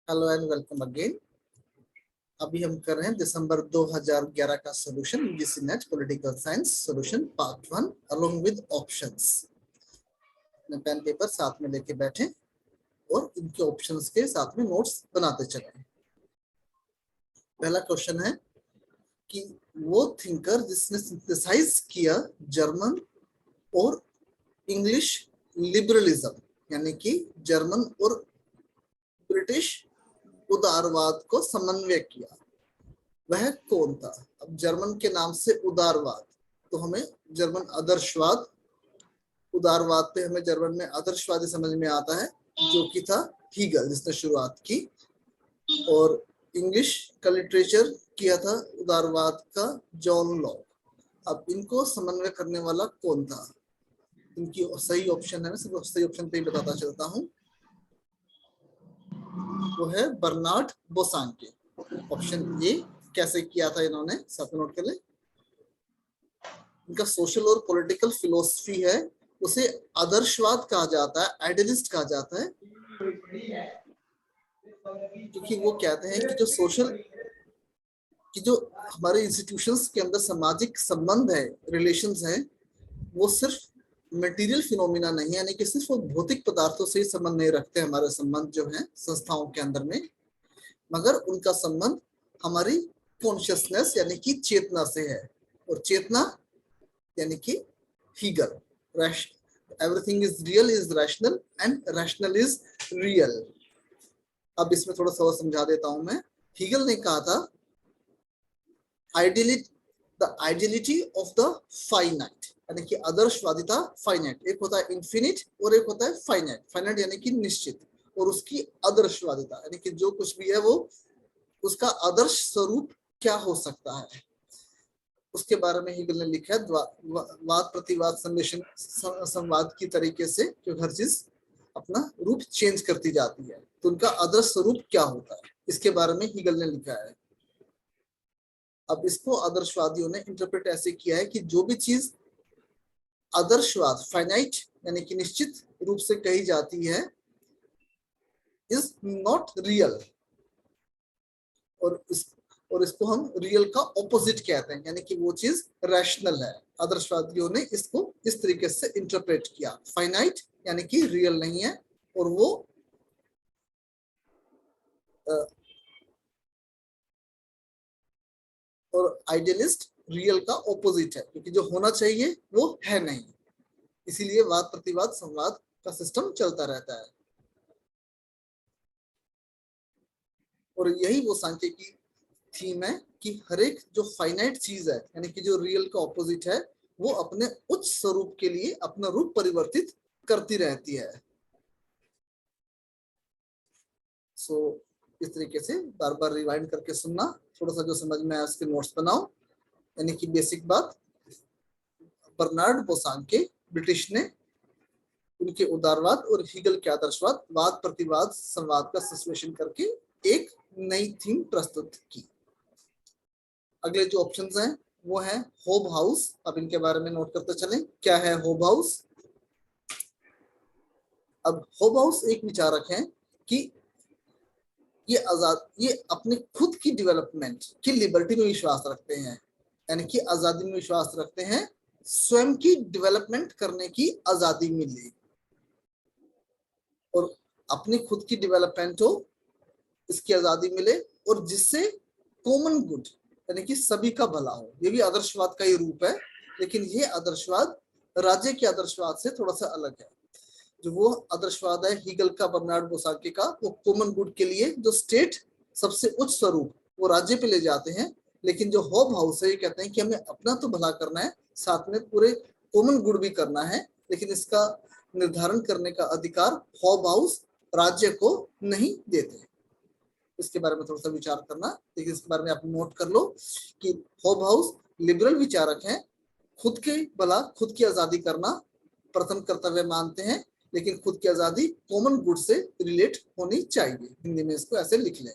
Hello and welcome again. अभी हम कर रहे हैं दिसंबर 2011 का solution UGC net political science solution part 1 along with options. अपने पेन पेपर साथ में लेके बैठे और इनके ऑप्शंस के साथ में नोट्स बनाते चले। पहला क्वेश्चन है कि वो थिंकर जिसने सिंथेसाइज किया जर्मन और इंग्लिश लिबरलिज्म, यानी कि जर्मन और ब्रिटिश उदारवाद को समन्वय किया, वह कौन था? अब जर्मन के नाम से उदारवाद, तो हमें जर्मन आदर्शवाद, उदारवाद पे हमें जर्मन में आदर्शवादी समझ में आता है, जो कि था हीगल जिसने शुरुआत की। और इंग्लिश का लिटरेचर किया था उदारवाद का जॉन लॉक। अब इनको समन्वय करने वाला कौन था? इनकी सही ऑप्शन है, मैं सिर्फ सही ऑप्शन पे ही बताता चलता हूँ, वो है बर्नार्ड बोसांके। Option A. कैसे किया था इन्होंने, साथ नोट कर ले। इनका सोशल और पॉलिटिकल फिलोसफी है, उसे आदर्शवाद कहा जाता है, आइडियलिस्ट कहा जाता है, क्योंकि वो कहते हैं कि जो सोशल कि जो हमारे इंस्टीट्यूशंस के अंदर सामाजिक संबंध है, रिलेशंस हैं, वो सिर्फ मटेरियल फिनोमिना नहीं है, यानी कि सिर्फ वो भौतिक पदार्थों से ही संबंध नहीं रखते हमारे संबंध जो है संस्थाओं के अंदर में, मगर उनका संबंध हमारी कॉन्शियसनेस यानी कि चेतना से है। और चेतना यानी कि Hegel, everything is real is rational and rational is real. अब इसमें थोड़ा सा और समझा देता हूं मैं। हीगल ने कहा था आइडियलिटी ऑफ द फाइनाइट, यानी कि आदर्शवादिता फाइनाइट। एक होता है इन्फिनिट और एक होता है फाइनाइट। फाइनाइट यानी कि निश्चित, और उसकी आदर्शवादिता यानी कि जो कुछ भी है वो उसका आदर्श स्वरूप क्या हो सकता है, उसके बारे में हीगल ने लिखा है। वाद प्रतिवाद संवाद की तरीके से जो हर चीज अपना रूप चेंज करती जाती है, तो उनका आदर्श स्वरूप क्या होता है, इसके बारे में हीगल ने लिखा है। अब इसको आदर्शवादियों ने इंटरप्रेट ऐसे किया है कि जो भी चीज आदर्शवाद फाइनाइट यानी कि निश्चित रूप से कही जाती है इज नॉट रियल, और इसको हम रियल का ऑपोजिट कहते हैं, यानी कि वो चीज रैशनल है। आदर्शवादियों ने इसको इस तरीके से इंटरप्रेट किया, फाइनाइट यानी कि रियल नहीं है, और वो और आइडियलिस्ट रियल का ऑपोजिट है, क्योंकि जो होना चाहिए वो है नहीं। इसीलिए वाद प्रतिवाद संवाद का सिस्टम चलता रहता है। और यही वो सांख्य की थीम है कि हर एक जो फाइनाइट चीज है यानी कि जो रियल का ऑपोजिट है, वो अपने उच्च स्वरूप के लिए अपना रूप परिवर्तित करती रहती है। सो इस तरीके से बार बार रिवाइंड करके सुनना, थोड़ा सा जो समझ में आया उसके नोट्स बनाओ। यानी कि बेसिक बात, बर्नार्ड बोसांके ब्रिटिश ने उनके उदारवाद और हीगल के आदर्शवाद वाद प्रतिवाद संवाद का संश्लेषण करके एक नई थीम प्रस्तुत की। अगले जो ऑप्शंस हैं वो है होब हाउस। अब इनके बारे में नोट करते चलें। क्या है होब हाउस? अब होब हाउस एक विचारक हैं कि ये अपने खुद की डेवलपमेंट की लिबर्टी में विश्वास रखते हैं, यानी कि आजादी में विश्वास रखते हैं, स्वयं की डेवलपमेंट करने की आजादी मिले और अपनी खुद की डेवलपमेंट हो, इसकी आजादी मिले, और जिससे कॉमन गुड यानी कि सभी का भला हो। ये भी आदर्शवाद का ही रूप है, लेकिन ये आदर्शवाद राज्य के आदर्शवाद से थोड़ा सा अलग है। जो वो आदर्शवाद है हीगल का, बर्नार्ड बोसांके का, वो कॉमन गुड के लिए जो स्टेट सबसे उच्च स्वरूप वो राज्य पे ले जाते हैं, लेकिन जो होब हाउस है ये कहते हैं कि हमें अपना तो भला करना है, साथ में पूरे कॉमन गुड भी करना है, लेकिन इसका निर्धारण करने का अधिकार होब हाउस राज्य को नहीं देते। इसके बारे में थोड़ा सा विचार करना, लेकिन इसके बारे में आप नोट कर लो कि होब हाउस लिबरल विचारक हैं, खुद के भला खुद की आजादी करना प्रथम कर्तव्य मानते हैं, लेकिन खुद की आजादी कॉमन गुड से रिलेट होनी चाहिए। हिंदी में इसको ऐसे लिख लें।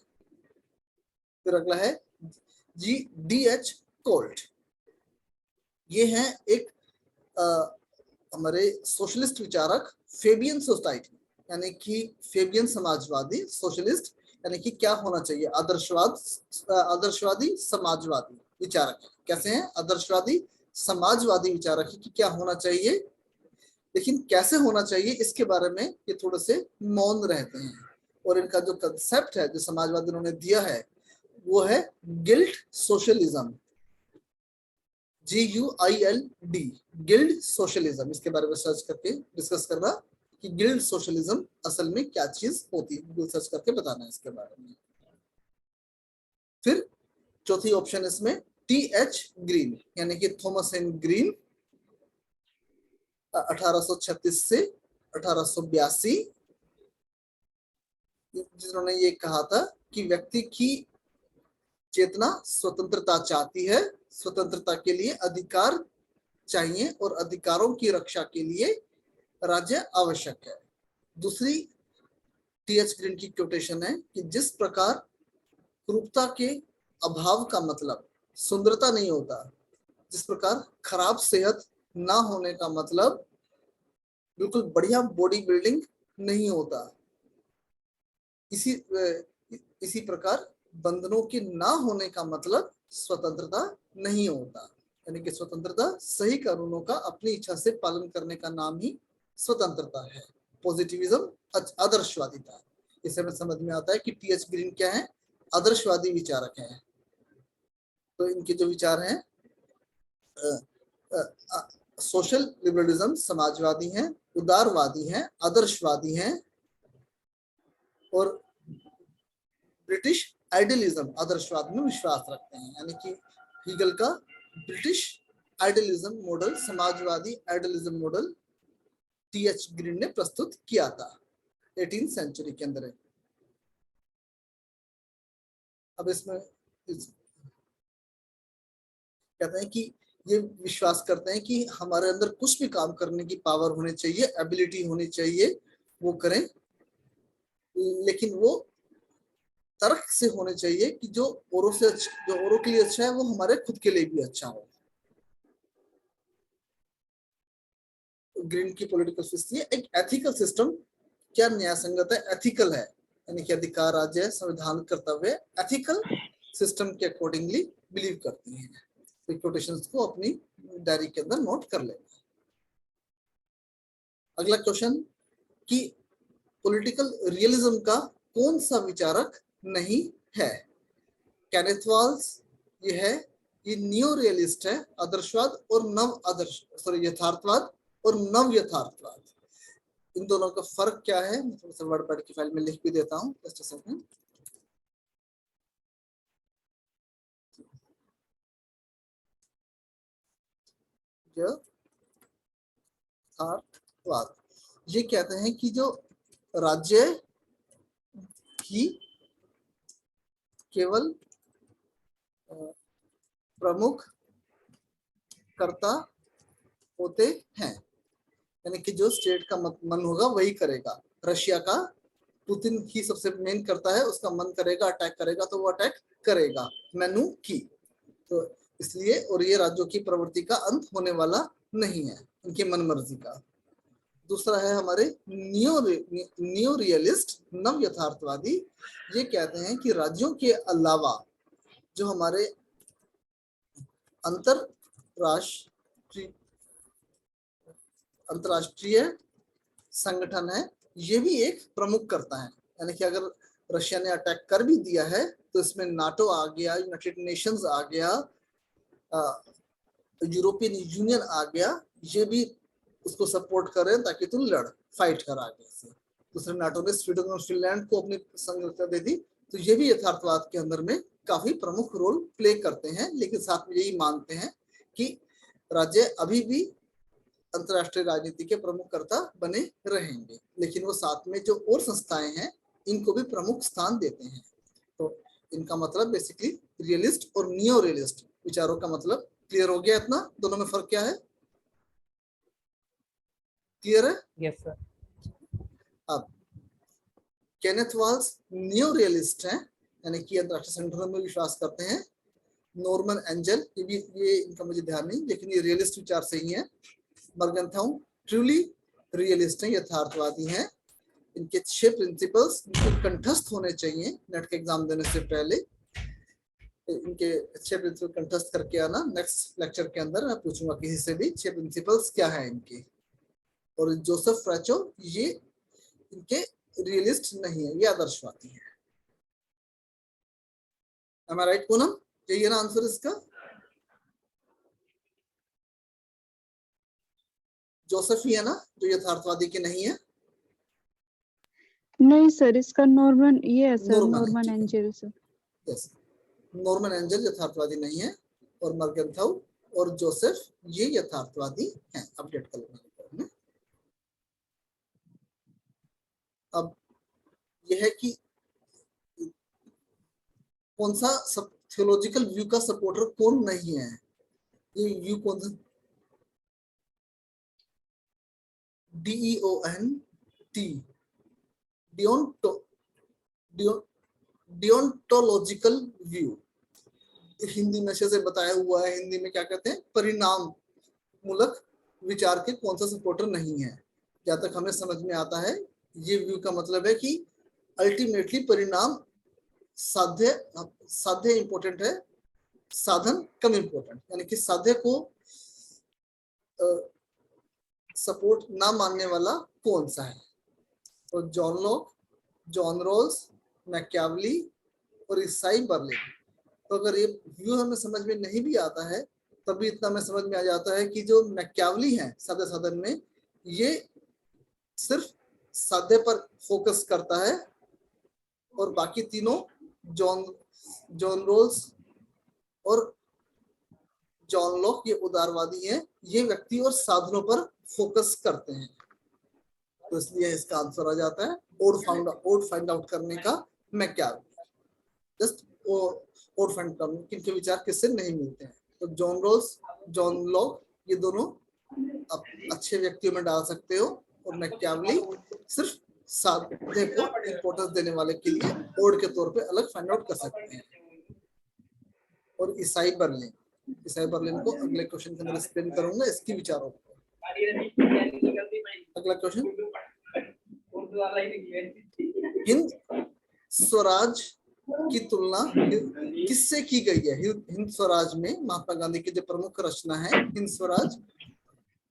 फिर अगला है D.H. कोल्ट। ये हैं एक हमारे सोशलिस्ट विचारक, फेबियन सोसाइटी यानी कि फेबियन समाजवादी सोशलिस्ट, यानी कि क्या होना चाहिए, आदर्शवादी समाजवादी विचारक है। कैसे हैं? आदर्शवादी समाजवादी विचारक है कि क्या होना चाहिए, लेकिन कैसे होना चाहिए इसके बारे में ये थोड़े से मौन रहते हैं। और इनका जो कंसेप्ट है जो समाजवादी उन्होंने दिया है वो है guild socialism, GUILD, guild socialism. इसके बारे में सर्च करके डिस्कस करना कि गिल्ड सोशलिज्म असल में क्या चीज होती है, गूगल सर्च करके बताना है इसके बारे में। फिर चौथी ऑप्शन इसमें TH ग्रीन, यानी कि थॉमस एन ग्रीन 1836 से 1882, जिन्होंने ये कहा था कि व्यक्ति की चेतना स्वतंत्रता चाहती है, स्वतंत्रता के लिए अधिकार चाहिए और अधिकारों की रक्षा के लिए राज्य आवश्यक है। दूसरी TH ग्रीन की कोटेशन है कि जिस प्रकार क्रूरता के अभाव का मतलब सुंदरता नहीं होता, जिस प्रकार खराब सेहत ना होने का मतलब बिल्कुल बढ़िया बॉडी बिल्डिंग नहीं होता, इसी प्रकार बंधनों के ना होने का मतलब स्वतंत्रता नहीं होता। यानी कि स्वतंत्रता सही कानूनों का अपनी इच्छा से पालन करने का नाम ही स्वतंत्रता है। पॉजिटिविज्म आदर्शवादिता, इससे हमें समझ में आता है कि TH ग्रीन क्या है, आदर्शवादी विचारक हैं। तो इनके जो विचार हैं सोशल लिबरलिज्म समाजवादी हैं, उदारवादी हैं, आदर्शवादी हैं, और ब्रिटिश आइडियलिज्म आदर्शवाद में विश्वास रखते हैं। यानी कि हीगल का British idealism model, Samajwadi idealism model TH green ने प्रस्तुत किया था 18वीं सेंचुरी के अंदर। अब इसमें कहते हैं कि ये विश्वास करते हैं कि हमारे अंदर कुछ भी काम करने की पावर होनी चाहिए, एबिलिटी होनी चाहिए, वो करें, लेकिन वो तर्क से होने चाहिए कि जो औरों के लिए अच्छा है वो हमारे खुद के लिए भी अच्छा हो। ग्रीन की पॉलिटिकल सिस्टम एक एथिकल सिस्टम, क्या न्याय संगत है, एथिकल है, यानी कि अधिकार राज्य संविधान कर्तव्य एथिकल सिस्टम के अकॉर्डिंगली बिलीव करती हैं। तो कोटेशंस को अपनी डायरी के अंदर नोट कर लेना। अगला क्वेश्चन कि पॉलिटिकल रियलिज्म का कौन सा विचारक नहीं है? केनेथ वाल्स ये है, ये नियो रियलिस्ट है, आदर्शवाद और यथार्थवाद और नव यथार्थवाद। इन दोनों का फर्क क्या है मैं थोड़ा सा वर्ड पैड की फाइल में लिख भी देता हूं, जस्ट अ सेकंड। यथार्थवाद ये कहते हैं कि जो राज्य की केवल प्रमुख कर्ता होते हैं, यानी कि जो स्टेट का मन होगा वही करेगा। रशिया का पुतिन ही सबसे मेन करता है, उसका मन करेगा अटैक करेगा तो वो अटैक करेगा, मेनू की। तो इसलिए, और ये राज्यों की प्रवृत्ति का अंत होने वाला नहीं है, उनकी मनमर्जी का। दूसरा है हमारे नियो रियलिस्ट नव यथार्थवादी, ये कहते हैं कि राज्यों के अलावा जो हमारे अंतरराष्ट्रीय संगठन है ये भी एक प्रमुख करता है। यानी कि अगर रशिया ने अटैक कर भी दिया है तो इसमें नाटो आ गया, यूनाइटेड नेशंस आ गया, यूरोपियन यूनियन आ गया, ये भी उसको सपोर्ट कर रहे हैं ताकि तुम फाइट कर आगे से। दूसरे नाटो ने स्वीडन और फिनलैंड को अपनी संगठन दे दी। तो ये भी यथार्थवाद के अंदर में काफी प्रमुख रोल प्ले करते हैं, लेकिन साथ में यही मानते हैं कि राज्य अभी भी अंतरराष्ट्रीय राजनीति के प्रमुख कर्ता बने रहेंगे, लेकिन वो साथ में जो और संस्थाएं हैं इनको भी प्रमुख स्थान देते हैं। तो इनका मतलब बेसिकली रियलिस्ट और नियो रियलिस्ट विचारों का मतलब क्लियर हो गया? इतना दोनों में फर्क क्या है, क्लियर है? Yes sir. अब केनेथ वाल्स नियो रियलिस्ट हैं, यानी कि अंतरराष्ट्रीय संगठनों में विश्वास करते हैं। नॉर्मन एंजल ये इनका मुझे ध्यान नहीं, लेकिन ये रियलिस्ट विचार से ही है। मर्गनथाउ ट्रूली रियलिस्ट हैं, यथार्थवादी हैं। इनके 6 प्रिंसिपल्स इनके कंठस्थ होने चाहिए नेट के एग्जाम देने से पहले। इनके 6 प्रिंसिपल कंठस्थ करके आना। नेक्स्ट लेक्चर के अंदर मैं पूछूंगा किसी से भी 6 प्रिंसिपल्स क्या है इनके। और जोसेफ फ्रैचो ये इनके रियलिस्ट नहीं है, ये आदर्शवादी है। Am I right, Poonam? यही है ना आंसर इसका? जोसेफ ही है ना जो यथार्थवादी के नहीं है? नहीं सर, इसका नॉर्मन ये है सर, नॉर्मन है, नॉर्मन ठीक है। Angel sir. Yes, Norman angel यथार्थवादी नहीं है और मर्गेंथाउ और जोसेफ ये यथार्थवादी हैं। अपडेट कर लेना। अब यह है कि कौन सा सब थियोलॉजिकल व्यू का सपोर्टर कौन नहीं है। ये व्यू कौन सा? DEONT डियोंटोलॉजिकल व्यू हिंदी में से बताया हुआ है। हिंदी में क्या कहते हैं? परिणाम मूलक विचार के कौन सा सपोर्टर नहीं है। जहां तक हमें समझ में आता है ये व्यू का मतलब है कि अल्टीमेटली परिणाम साध्य इंपॉर्टेंट है, साधन कम इंपॉर्टेंट। यानी कि साध्य को सपोर्ट ना मानने वाला कौन सा है? तो John Locke, John Rawls, Machiavelli और ईसाई बर्लिन। तो अगर ये व्यू हमें समझ में नहीं भी आता है तभी इतना हमें समझ में आ जाता है कि जो मैकियावली है साध्य साधन में, ये सिर्फ साध्य पर फोकस करता है और बाकी तीनों जॉन रोल्स और जॉन लॉक ये उदारवादी हैं। ये व्यक्ति और साधनों पर फोकस करते हैं। तो इसलिए इसका आंसर आ जाता है ओड फाइंड आउट करने का मैकियावली। जस्ट ओड फाइंड करने किनके विचार किससे नहीं मिलते हैं। तो जॉन रोल्स, जॉन लॉक ये दोनों आप अच्छे व्यक्तियों में डाल सकते हो और मैकियावली सिर्फ साध्य को इंपॉर्टेंस देने वाले के लिए ओड के तौर पे अलग फाइंड आउट कर सकते हैं। और ईसाई बर्लिन को अगले क्वेश्चन के अंदर एक्सप्लेन करूंगा इसकी विचारों को। अगला क्वेश्चन, हिंद स्वराज की तुलना किससे की गई है? हिंद स्वराज में महात्मा गांधी की जो प्रमुख रचना है हिंद स्वराज,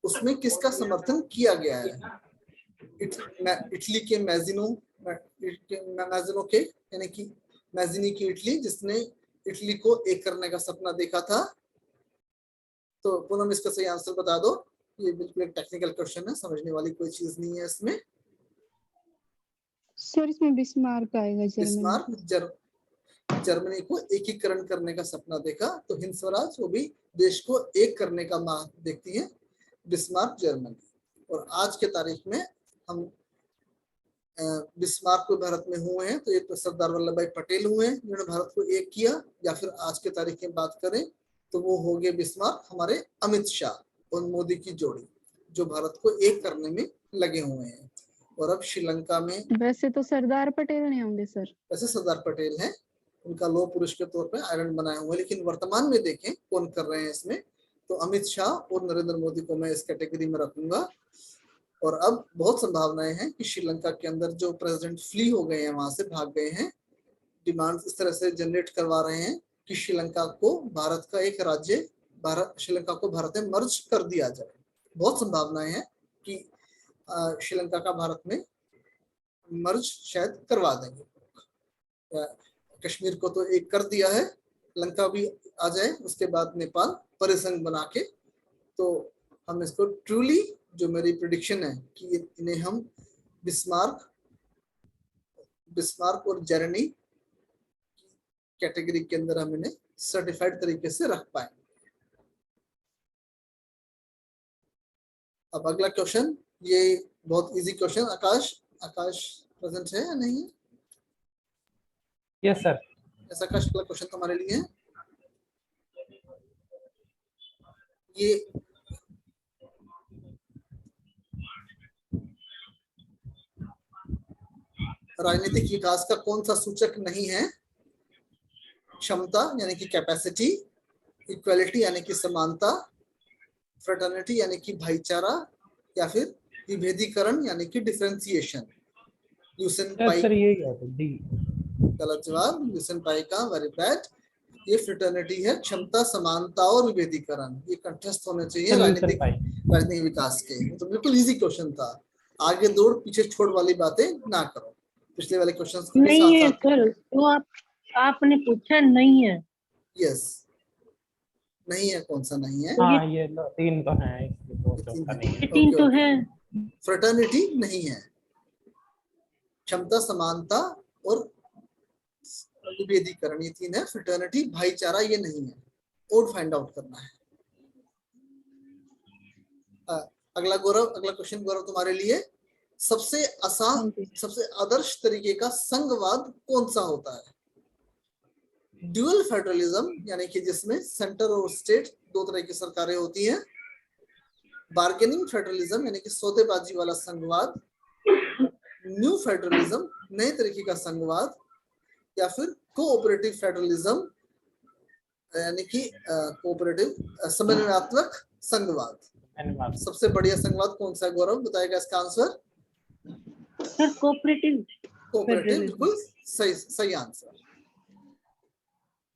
उसमें किसका समर्थन किया गया है? इटली के मैजिनो के यानी कि मैजिनी की इटली, जिसने इटली को एक करने का सपना देखा था। तो पूनम इसका सही आंसर बता दो। ये बिल्कुल एक टेक्निकल क्वेश्चन है, समझने वाली कोई चीज नहीं है इसमें। सर इसमें बिस्मार्क आएगा। बिस्मार्क जर्मनी को एकीकरण करने का सपना देखा। तो हिंद स्वराज वो भी देश को एक करने का देखती है, बिस्मार्क जर्मनी। और आज के तारीख में हम बिस्मार्क को भारत में हुए हैं तो ये तो सरदार वल्लभ भाई पटेल हुए हैं जिन्होंने भारत को एक किया। या फिर आज के तारीख की बात करें तो वो हो गए बिस्मार्क हमारे अमित शाह और मोदी की जोड़ी, जो भारत को एक करने में लगे हुए हैं। और अब श्रीलंका में वैसे तो सरदार पटेल नहीं होंगे सर। वैसे सरदार पटेल हैं, उनका लौह पुरुष के तौर पे आयरन बनाए हुए, लेकिन वर्तमान में देखें कौन कर रहे हैं इसमें, तो अमित शाह और नरेंद्र मोदी को मैं इस कैटेगरी में रखूंगा। और अब बहुत संभावनाएं हैं कि श्रीलंका के अंदर जो प्रेसिडेंट फ्ली हो गए हैं, वहां से भाग गए हैं, डिमांड इस तरह से जनरेट करवा रहे हैं कि श्रीलंका को भारत का एक राज्य, श्रीलंका को भारत में मर्ज कर दिया जाए। बहुत संभावनाएं हैं कि श्रीलंका का भारत में मर्ज शायद करवा देंगे। कश्मीर को तो एक कर दिया है, लंका भी आ जाए, उसके बाद नेपाल परिसंघ बना के। तो हम इसको ट्रूली, जो मेरी प्रेडिक्शन है कि इन्हें हम बिस्मार्क और जर्मनी कैटेगरी के अंदर हम इन्हें सर्टिफाइड तरीके से रख पाएंगे। अब अगला क्वेश्चन, ये बहुत इजी क्वेश्चन। आकाश प्रेजेंट है या नहीं? Yes sir. ऐसा आकाश, अगला क्वेश्चन तुम्हारे लिए है। ये राजनीतिक विकास का कौन सा सूचक नहीं है? क्षमता यानी कि कैपेसिटी, इक्वालिटी यानी कि समानता, फ्रेटर्निटी यानी कि भाईचारा, या फिर विभेदीकरण यानी कि डिफरेंशिएशन। ल्यूसेन सर पाई, यही है डी। गलत जवाब, ल्यूसेन पाई का, वेरी बैड। ये फ्रेटर्निटी है, क्षमता, समानता और विभेदीकरण, ये कंठस्थ होने चाहिए राजनीतिक विकास के। तो बिल्कुल इजी क्वेश्चन था, आगे दौड़ पीछे छोड़ वाली बातें ना करो, पिछले वाले क्वेश्चंस को भी नहीं है साथ साथ। सर, तो आपने पूछा नहीं है। यस, नहीं है, कौन सा नहीं है? हाँ ये 3 तो है, इसलिए 2 चौथा नहीं है। 3 तो है। फ्रेटर्निटी नहीं है, क्षमता, समानता और विभेदीकरण, ये 3 है। फ्रेटर्निटी भाईचारा ये नहीं है, और फाइंड आउट करना है। अगला गौरव, अगला क्वेश्चन गौरव तुम्हारे लिए, सबसे आसान, सबसे आदर्श तरीके का संघवाद कौन सा होता है? ड्यूअल फेडरलिज्म, यानी कि जिसमें सेंटर और स्टेट दो तरह की सरकारें होती हैं। बार्गेनिंग फेडरलिज्म, यानी कि सौदेबाजी वाला संघवाद। न्यू फेडरलिज्म, नए तरीके का संघवाद। या फिर कोऑपरेटिव फेडरलिज्म, यानी कि कोऑपरेटिव समन्वयात्मक संघवाद। सबसे बढ़िया संघवाद कौन सा है गौरव, बताएगा इसका आंसर? Sir cooperative. कोऑपरेटिव, बिल्कुल सही, सही आंसर।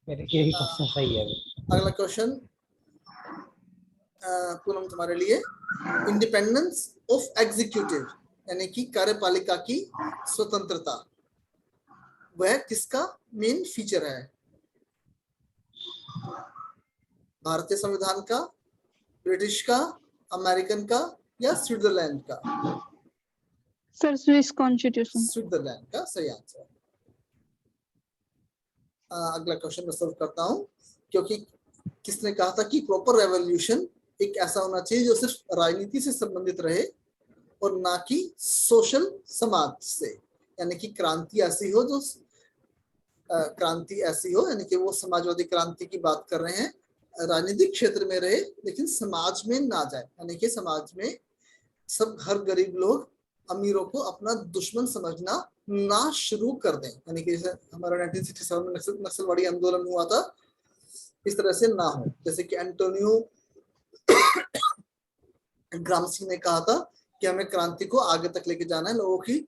मेरे यही क्वेश्चन सही है। अगला क्वेश्चन पूनम तुम्हारे लिए, इंडिपेंडेंस ऑफ एग्जीक्यूटिव, यानी कि कार्यपालिका की स्वतंत्रता, वह किसका मेन फीचर है? भारतीय संविधान का, ब्रिटिश का, अमेरिकन का या स्विट्जरलैंड का? Sir Swiss constitution. स्विट्जरलैंड का सही आंसर। अगला क्वेश्चन मैं सॉल्व करता हूं, क्योंकि किसने कहा था कि प्रॉपर रेवोल्यूशन एक ऐसा होना चाहिए जो सिर्फ राजनीति से संबंधित रहे और ना कि सोशल समाज से, यानी कि क्रांति ऐसी हो जो क्रांति ऐसी हो, यानी कि वो समाजवादी क्रांति की बात कर रहे हैं, राजनीतिक क्षेत्र में रहे लेकिन समाज में ना जाए, यानी कि समाज में सब हर गरीब लोग अमीरों को अपना दुश्मन समझना ना शुरू कर दें, यानी कि जैसे हमारा 1967 में नक्सलवादी आंदोलन हुआ था, इस तरह से ना हो। जैसे कि एंटोनियो ग्राम्सी ने कहा था कि हमें क्रांति को आगे तक लेके जाना है, लोगों की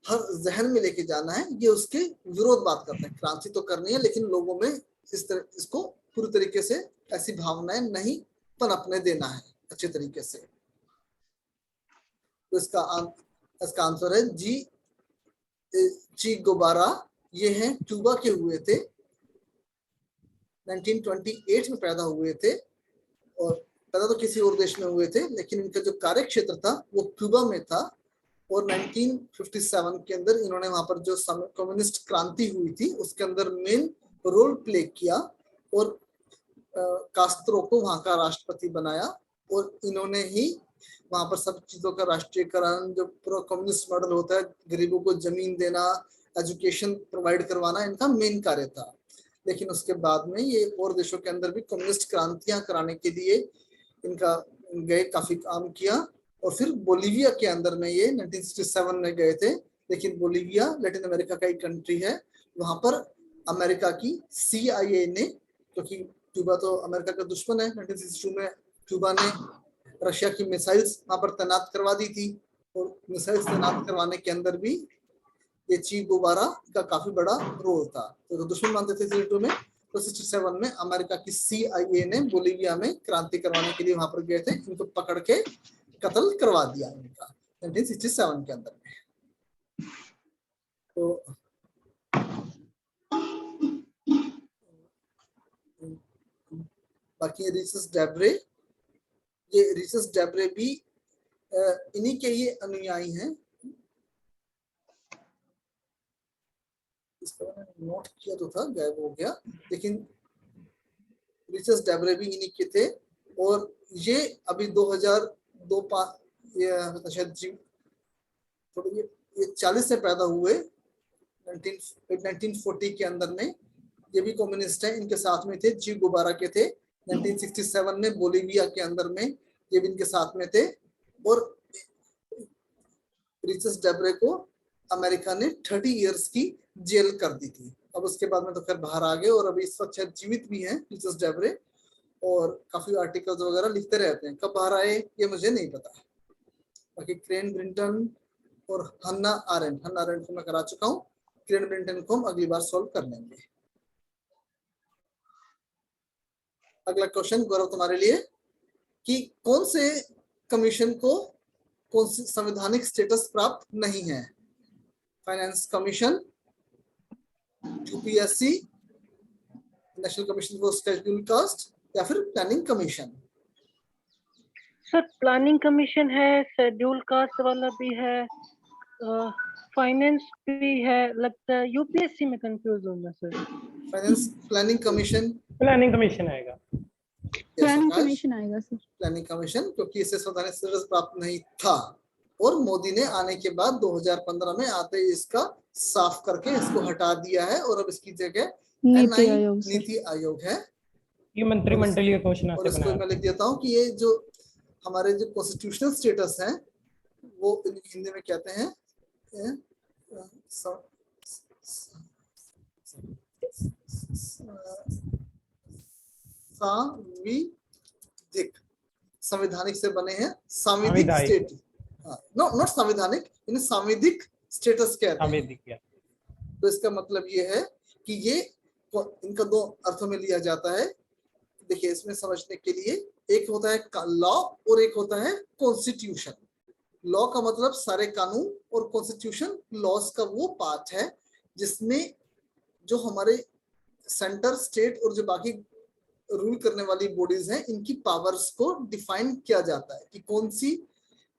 हर जहन में लेके जाना है, ये उसके विरोध बात करते हैं। क्रांति तो करनी है लेकिन लोगों में इसको पूरी तरीके से ऐसी भावनाएं नहीं पनपने देना है अच्छे तरीके से। तो इसका आंसर है जी गुबारा, ये हैं क्यूबा के हुए थे, 1928 में पैदा हुए थे, और पैदा तो किसी और देश में हुए थे लेकिन इनका जो कार्य क्षेत्र था वो क्यूबा में था, और 1957 के अंदर इन्होंने वहां पर जो कम्युनिस्ट क्रांति हुई थी उसके अंदर मेन रोल प्ले किया और कास्त्रो को वहां का राष्ट्रपति बनाया, और इन्होंने ही वहां पर सब चीजों का राष्ट्रीयकरण, जो प्रो कम्युनिस्ट मॉडल होता है, गरीबों को जमीन देना, एजुकेशन प्रोवाइड करवाना, इनका मेन कार्य था। लेकिन उसके बाद में ये और देशों के अंदर भी कम्युनिस्ट क्रांतियां कराने के लिए इनका गए, काफी काम किया, और फिर बोलीविया के अंदर में ये 1967 में गए थे। लेकिन बोलीविया लैटिन अमेरिका का एक कंट्री है, वहां पर अमेरिका की CIA ने, क्योंकि क्यूबा तो अमेरिका का दुश्मन है, 1962 में क्यूबा ने रशिया की मिसाइल्स वहां पर तैनात करवा दी थी, और मिसाइल्स तैनात करवाने के अंदर भी ये ची गुबारा का काफी बड़ा रोल था। तो दुश्मन मानते थे 62 में, तो 67 में अमेरिका की CIA ने बोलीविया में क्रांति करवाने के लिए वहां पर गए थे, इनको पकड़ के कत्ल करवा दिया इनका 1967 के अंदर में। तो बाकी रिचस डेब्रे, ये रिचस डेब्रे भी इन्हीं के ही अनुयायी हैं। इसका मैंने नोट किया तो था, गायब हो गया, लेकिन रिचस डेब्रे भी इन्हीं के थे, और ये अभी 2002 शायद ये 40 से पैदा हुए, 1940 के अंदर में, ये भी कम्युनिस्ट हैं, इनके साथ में थे, जी गुबारा के थे। 1967 में बोलीविया के अंदर में ये भी इनके साथ में थे, और रिचस डेब्रे को अमेरिका ने 30 इयर्स की जेल कर दी थी। अब उसके बाद में तो खैर बाहर आ गए, और अभी इस वक्त शायद जीवित भी हैं रिचस डेब्रे, और काफी आर्टिकल्स वगैरह लिखते रहते हैं। कब बाहर आए ये मुझे नहीं पता। बाकी क्रेन ब्रिंटन और हन्ना आरेंट को मैं करा चुका हूँ। क्रेन ब्रिंटन को हम अगली बार सॉल्व कर लेंगे। अगला क्वेश्चन गौरव तुम्हारे लिए कि कौन से कमीशन को कौन सी संवैधानिक स्टेटस प्राप्त नहीं है? Finance commission, UPSC, national commission for scheduled caste या फिर planning commission? Sir planning commission है, शेड्यूल कास्ट वाला भी है, फाइनेंस भी है, लगता है यूपीएससी में कंफ्यूज हूँ मैं सर। फाइनेंस, प्लानिंग कमीशन आएगा। प्लानिंग कमीशन आएगा सर। प्लानिंग कमीशन, क्योंकि इसे संवैधानिक स्टेटस प्राप्त नहीं था और मोदी ने आने के बाद 2015 में आते ही इसका साफ करके इसको हटा दिया है और अब इसकी जगह नीति आयोग सर। नीति आयोग है। ये मंत्रिमंडलीय घोषणा और से इसको बनाया मैं लिख देता हूँ कि ये जो हमारे जो कॉन्स्टिट्यूशनल स्टेटस है वो हिंदी में कहते हैं संविधिक, संवैधानिक से बने हैं संविधिक स्टेट, नॉट संवैधानिक, इन्हें संविधिक स्टेटस कहते हैं। तो इसका मतलब ये है कि ये इनका दो अर्थों में लिया जाता है। देखिए इसमें समझने के लिए एक होता है लॉ और एक होता है कॉन्स्टिट्यूशन। लॉ का मतलब सारे कानून और कॉन्स्टिट्यूशन लॉस का वो पार्ट है जिसमें जो हमारे सेंटर, स्टेट और जो बाकी रूल करने वाली बॉडीज हैं इनकी पावर्स को डिफाइन किया जाता है कि कौन सी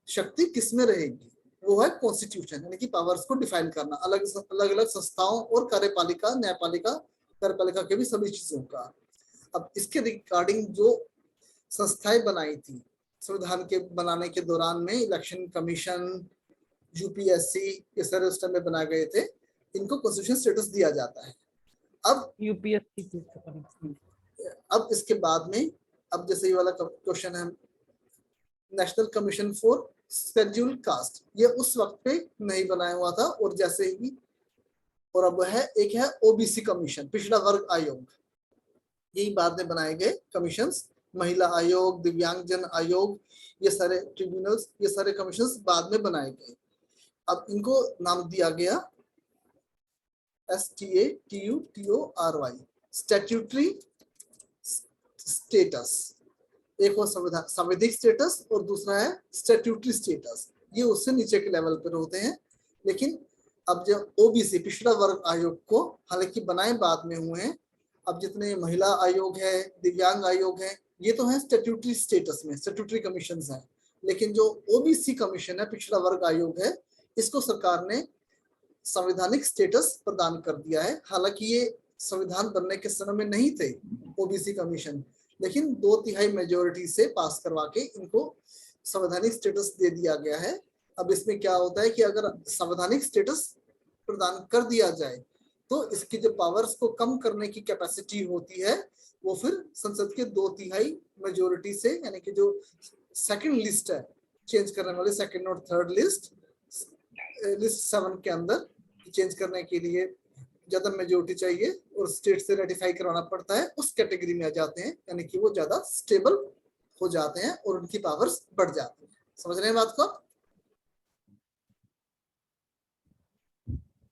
शक्ति किस में रहेगी। वो है कॉन्स्टिट्यूशन, यानी कि पावर्स को डिफाइन करना अलग अलग संस्थाओं और कार्यपालिका, न्यायपालिका, कार्यपालिका के भी सभी चीजों का। अब इसके रिगार्डिंग जो संस्थाएं बनाई थी संविधान के बनाने के दौरान में, इलेक्शन कमीशन, यूपीएससी, ये सारे उस टाइम में बनाए गए थे, इनको कॉन्स्टिट्यूशन स्टेटस दिया जाता है। अब यूपीएससी अब इसके बाद में अब जैसे ये वाला क्वेश्चन है national commission for scheduled caste, ये उस वक्त पे नहीं बनाया हुआ था और जैसे ही, और अब है एक है ओबीसी कमीशन, पिछड़ा वर्ग आयोग, यही बाद में बनाए गए कमीशंस। महिला आयोग, दिव्यांगजन आयोग, ये सारे ट्रिब्यूनल्स, ये सारे कमीशंस बाद में बनाए गए। अब इनको नाम दिया गया STATUTORY, स्टैट्यूटरी स्टेटस। एक हो संवैधानिक स्टेटस और दूसरा है स्टैट्यूटरी स्टेटस, ये उससे नीचे के लेवल पर होते हैं। लेकिन अब जो ओबीसी पिछड़ा वर्ग आयोग को हालांकि बनाए बाद में हुए हैं, अब जितने महिला आयोग है, दिव्यांग आयोग है, ये तो है स्टैट्यूटरी स्टेटस में, स्टैट्यूटरी कमीशंस हैं। लेकिन जो ओबीसी कमीशन है, पिछड़ा वर्ग आयोग है, इसको सरकार ने संवैधानिक स्टेटस प्रदान कर दिया है। हालांकि ये संविधान बनने के समय में नहीं थे ओबीसी कमीशन, लेकिन 2/3 मेजोरिटी से पास करवा के इनको संवैधानिक स्टेटस दे दिया गया है। अब इसमें क्या होता है कि अगर संवैधानिक स्टेटस प्रदान कर दिया जाए तो इसकी जो पावर्स को कम करने की कैपेसिटी होती है वो फिर संसद के 2/3 मेजोरिटी से, यानी कि जो सेकंड लिस्ट है चेंज करने वाली, सेकंड और थर्ड लिस्ट 7 के अंदर चेंज करने के लिए ज्यादा मेजोरिटी चाहिए और स्टेट से रेटिफाई करवाना पड़ता है, उस कैटेगरी में आ जाते हैं, यानी कि वो ज्यादा स्टेबल हो जाते हैं और उनकी पावर्स बढ़ जाती है। समझ रहे हैं बात को?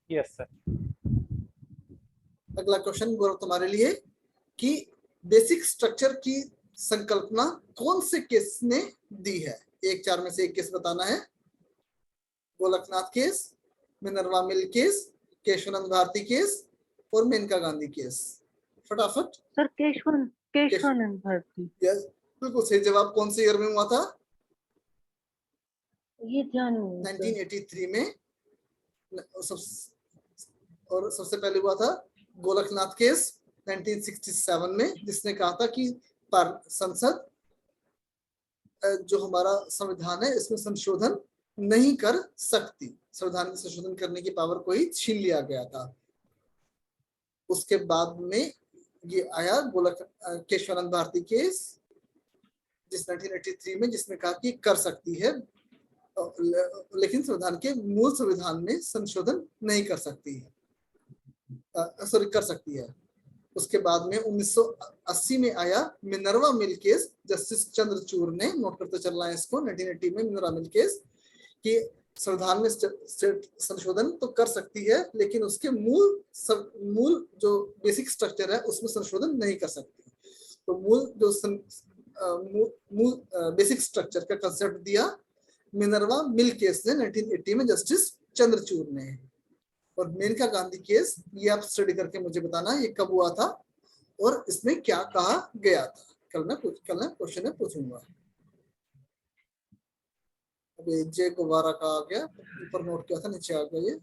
Yes sir. अगला क्वेश्चन गौरव तुम्हारे लिए कि बेसिक स्ट्रक्चर की संकल्पना कौन से केस ने दी है? 1-4 में से एक केस बताना है। Golaknath case, Minerva Mill case, Kesavananda Bharati case और मेनका गांधी केस। फटाफट। सर केशवानंद भारती। यस, बिल्कुल सही जवाब। कौन से ईयर में हुआ था? ये ध्यान नहीं है 1983 में। और सबसे पहले हुआ था गोलकनाथ केस 1967 में, जिसने कहा था कि संसद जो हमारा संविधान है इसमें संशोधन नहीं कर सकती, संविधान में संशोधन करने की पावर को ही छीन लिया गया था। उसके बाद में ये आया केशवानंद भारती केस जिस 1983 में, जिसने कहा कि कर सकती है लेकिन संविधान के मूल संविधान में संशोधन नहीं कर सकती है, कर सकती है। उसके बाद में 1980 में आया Minerva Mill case, justice Chandrachud ने, नोट करते चल रहा है इसको, 1980 में मिनर्वा मिल केस कि संविधान में संशोधन तो कर सकती है, लेकिन उसके मूल जो बेसिक स्ट्रक्चर है उसमें संशोधन नहीं कर सकती। तो मूल बेसिक स्ट्रक्चर का कंसेप्ट दिया मिनर्वा मिल केस ने 1980 में जस्टिस चंद्रचूड़ ने। और मेनका गांधी केस, ये आप स्टडी करके मुझे बताना ये कब हुआ था और इसमें क्या कहा गया था। कल मैं क्वेश्चन में पूछूंगा। अभी जे गुब्बारा का आ गया, ऊपर नोट किया था, नीचे आ गया ये।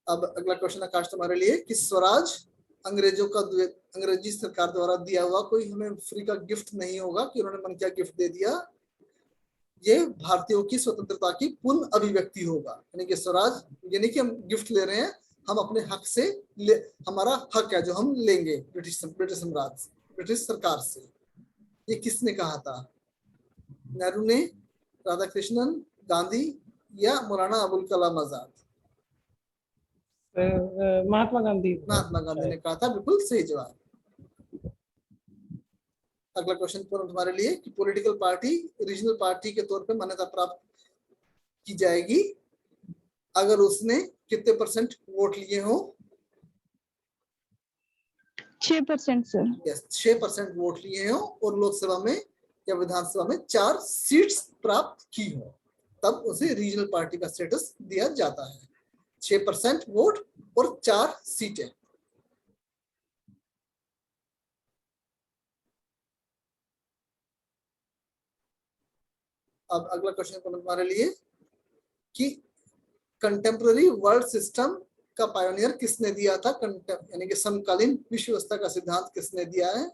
अब अगला क्वेश्चन आकाश तुम्हारे लिए कि स्वराज अंग्रेजी सरकार द्वारा दिया हुआ कोई हमें फ्री का गिफ्ट नहीं होगा कि उन्होंने मन क्या गिफ्ट दे दिया। ये भारतीयों की स्वतंत्रता की पूर्ण अभिव्यक्ति होगा। यानी कि स्वराज यानी कि हम गिफ्ट ले रहे हैं, हम अपने हक से हमारा हक है जो हम लेंगे ब्रिटिश सरकार से। ये किसने कहा था? नेहरू ने, राधाकृष्णन, गांधी या मौलाना अबुल कलाम आजाद? महात्मा गांधी ने कहा था। बिल्कुल सही जवाब। अगला क्वेश्चन तुम्हारे लिए कि पॉलिटिकल पार्टी रीजनल पार्टी के तौर पे मान्यता प्राप्त की जाएगी अगर उसने कितने % वोट लिए हो? 6% सर। यस, 6% वोट लिए हो और लोकसभा में या विधानसभा में 4 सीट्स प्राप्त की हो, तब उसे रीजनल पार्टी का स्टेटस दिया जाता है। 6% वोट और 4 सीटें। अब अगला क्वेश्चन तुम्हारे लिए कि कंटेम्पररी वर्ल्ड सिस्टम का पायोनियर किसने दिया था? यानी कि समकालीन विश्व व्यवस्था का सिद्धांत किसने दिया है?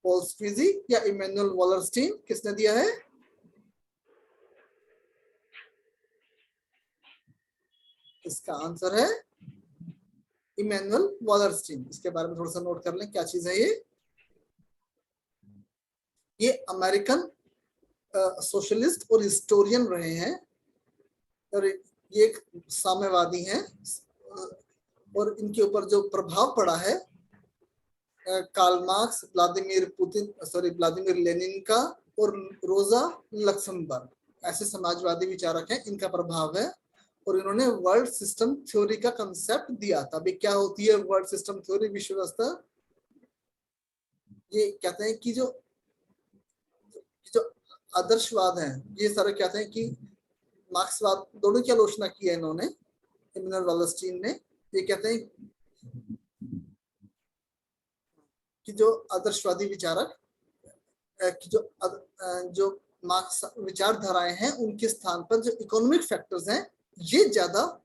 पॉल स्पीजी या इमैनुअल वॉलरस्टीन? किसने दिया है? इसका आंसर है इमैनुअल वॉलरस्टीन। इसके बारे में थोड़ा सा नोट कर लें, क्या चीज है ये अमेरिकन सोशलिस्ट और हिस्टोरियन रहे हैं और ये एक साम्यवादी हैं और इनके ऊपर जो प्रभाव पड़ा है कार्ल मार्क्स, व्लादिमीर लेनिन का और रोजा लक्समबर्ग, ऐसे समाजवादी विचारक हैं, इनका प्रभाव है। और इन्होंने वर्ल्ड सिस्टम थ्योरी का कंसेप्ट दिया था। अभी क्या होती है वर्ल्ड सिस्टम थ्योरी, विश्व व्यवस्था? ये कहते हैं कि जो आदर्शवाद है, ये सारे कहते हैं कि मार्क्सवाद, दोनों की आलोचना की है इन्होंने, इमैनुअल वॉलरस्टीन ने। ये कहते हैं कि जो आदर्शवादी विचारक कि जो मार्क्स विचारधाराएं हैं उनके स्थान पर जो इकोनॉमिक फैक्टर्स हैं ये ज्यादा